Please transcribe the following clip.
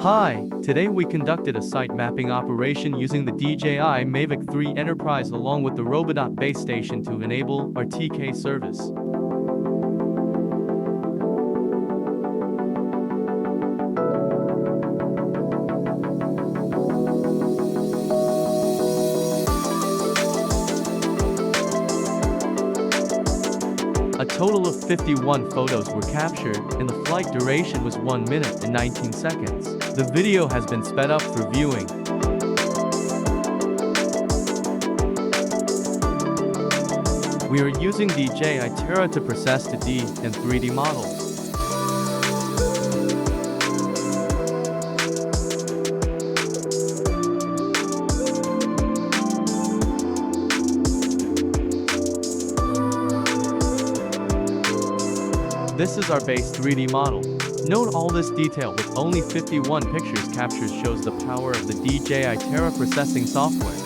Hi, today we conducted a site mapping operation using the DJI Mavic 3 Enterprise along with the RoboDot Base Station to enable RTK service. A total of 51 photos were captured, and the flight duration was 1 minute and 19 seconds. The video has been sped up for viewing. We are using DJI Terra to process the 2D and 3D models. This is our base 3D model. Note all this detail with only 51 pictures captured shows the power of the DJI Terra processing software.